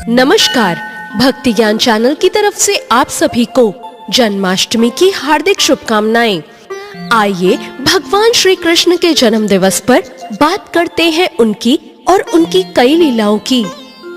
नमस्कार, भक्ति ज्ञान चैनल की तरफ से आप सभी को जन्माष्टमी की हार्दिक शुभकामनाएं। आइए भगवान श्री कृष्ण के जन्म दिवस पर बात करते हैं उनकी और उनकी कई लीलाओं की।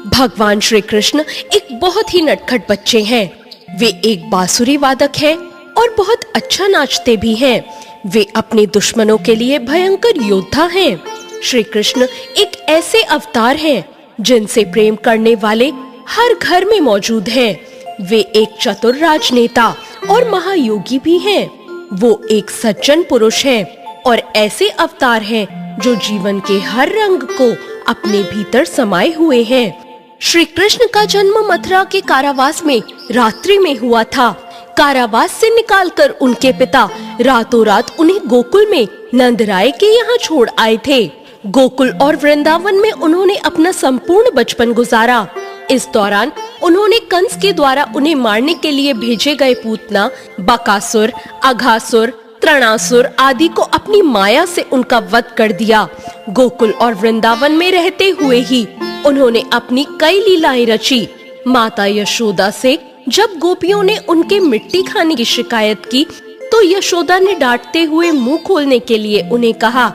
भगवान श्री कृष्ण एक बहुत ही नटखट बच्चे हैं। वे एक बांसुरी वादक हैं और बहुत अच्छा नाचते भी हैं। वे अपने दुश्मनों के लिए भयंकर योद्धा हैं। श्री कृष्ण एक ऐसे अवतार हैं जिनसे प्रेम करने वाले हर घर में मौजूद हैं। वे एक चतुर राजनेता और महायोगी भी हैं। वो एक सज्जन पुरुष हैं और ऐसे अवतार हैं जो जीवन के हर रंग को अपने भीतर समाये हुए हैं। श्री कृष्ण का जन्म मथुरा के कारावास में रात्रि में हुआ था। कारावास से निकालकर उनके पिता रातों रात उन्हें गोकुल में नंदराय के यहाँ छोड़ आए थे। गोकुल और वृंदावन में उन्होंने अपना संपूर्ण बचपन गुजारा। इस दौरान उन्होंने कंस के द्वारा उन्हें मारने के लिए भेजे गए पूतना, बकासुर, अघासुर, तृणासुर आदि को अपनी माया से उनका वध कर दिया। गोकुल और वृंदावन में रहते हुए ही उन्होंने अपनी कई लीलाएं रची। माता यशोदा से जब गोपियों ने उनके मिट्टी खाने की शिकायत की तो यशोदा ने डांटते हुए मुंह खोलने के लिए उन्हें कहा।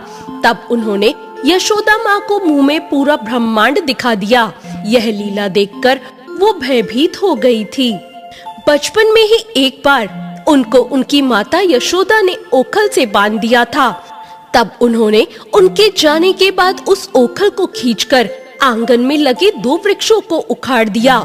तब उन्होंने यशोदा माँ को मुंह में पूरा ब्रह्मांड दिखा दिया। यह लीला देखकर वो भयभीत हो गई थी। बचपन में ही एक बार उनको उनकी माता यशोदा ने ओखल से बांध दिया था। तब उन्होंने उनके जाने के बाद उस ओखल को खींचकर आंगन में लगे 2 वृक्षों को उखाड़ दिया।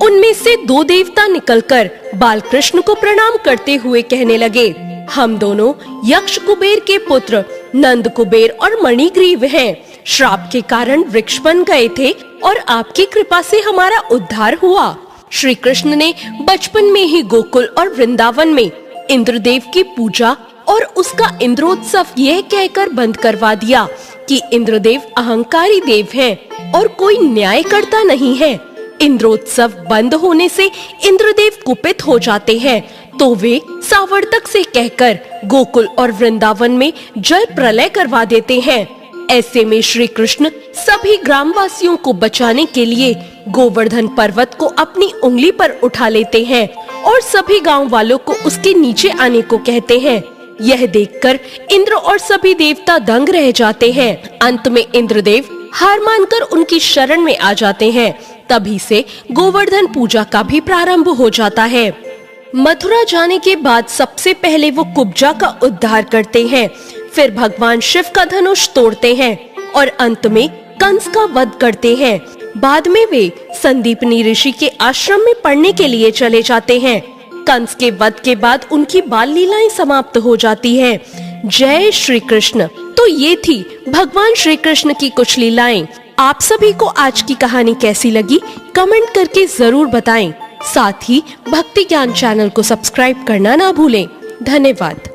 उनमें से 2 देवता निकलकर बालकृष्ण को प्रणाम करते हुए कहने लगे, हम दोनों यक्ष कुबेर के पुत्र नंद कुबेर और मणिग्रीव हैं। श्राप के कारण वृक्ष बन गए थे और आपकी कृपा से हमारा उद्धार हुआ। श्री कृष्ण ने बचपन में ही गोकुल और वृंदावन में इंद्रदेव की पूजा और उसका इंद्रोत्सव यह कहकर बंद करवा दिया कि इंद्रदेव अहंकारी देव हैं और कोई न्याय करता नहीं है। इंद्रोत्सव बंद होने से इंद्रदेव कुपित हो जाते हैं तो वे सावर्तक से कहकर गोकुल और वृंदावन में जल प्रलय करवा देते हैं। ऐसे में श्री कृष्ण सभी ग्रामवासियों को बचाने के लिए गोवर्धन पर्वत को अपनी उंगली पर उठा लेते हैं और सभी गांव वालों को उसके नीचे आने को कहते हैं। यह देखकर इंद्र और सभी देवता दंग रह जाते हैं। अंत में इंद्रदेव हार मानकर उनकी शरण में आ जाते हैं। तभी से गोवर्धन पूजा का भी प्रारंभ हो जाता है। मथुरा जाने के बाद सबसे पहले वो कुब्जा का उद्धार करते हैं, फिर भगवान शिव का धनुष तोड़ते हैं और अंत में कंस का वध करते हैं। बाद में वे संदीपनी ऋषि के आश्रम में पढ़ने के लिए चले जाते हैं। कंस के वध के बाद उनकी बाल लीलाएं समाप्त हो जाती हैं। जय श्री कृष्ण। तो ये थी भगवान श्री कृष्ण की कुछ लीलाएं। आप सभी को आज की कहानी कैसी लगी कमेंट करके जरूर बताएं। साथ ही भक्ति ज्ञान चैनल को सब्सक्राइब करना ना भूलें। धन्यवाद।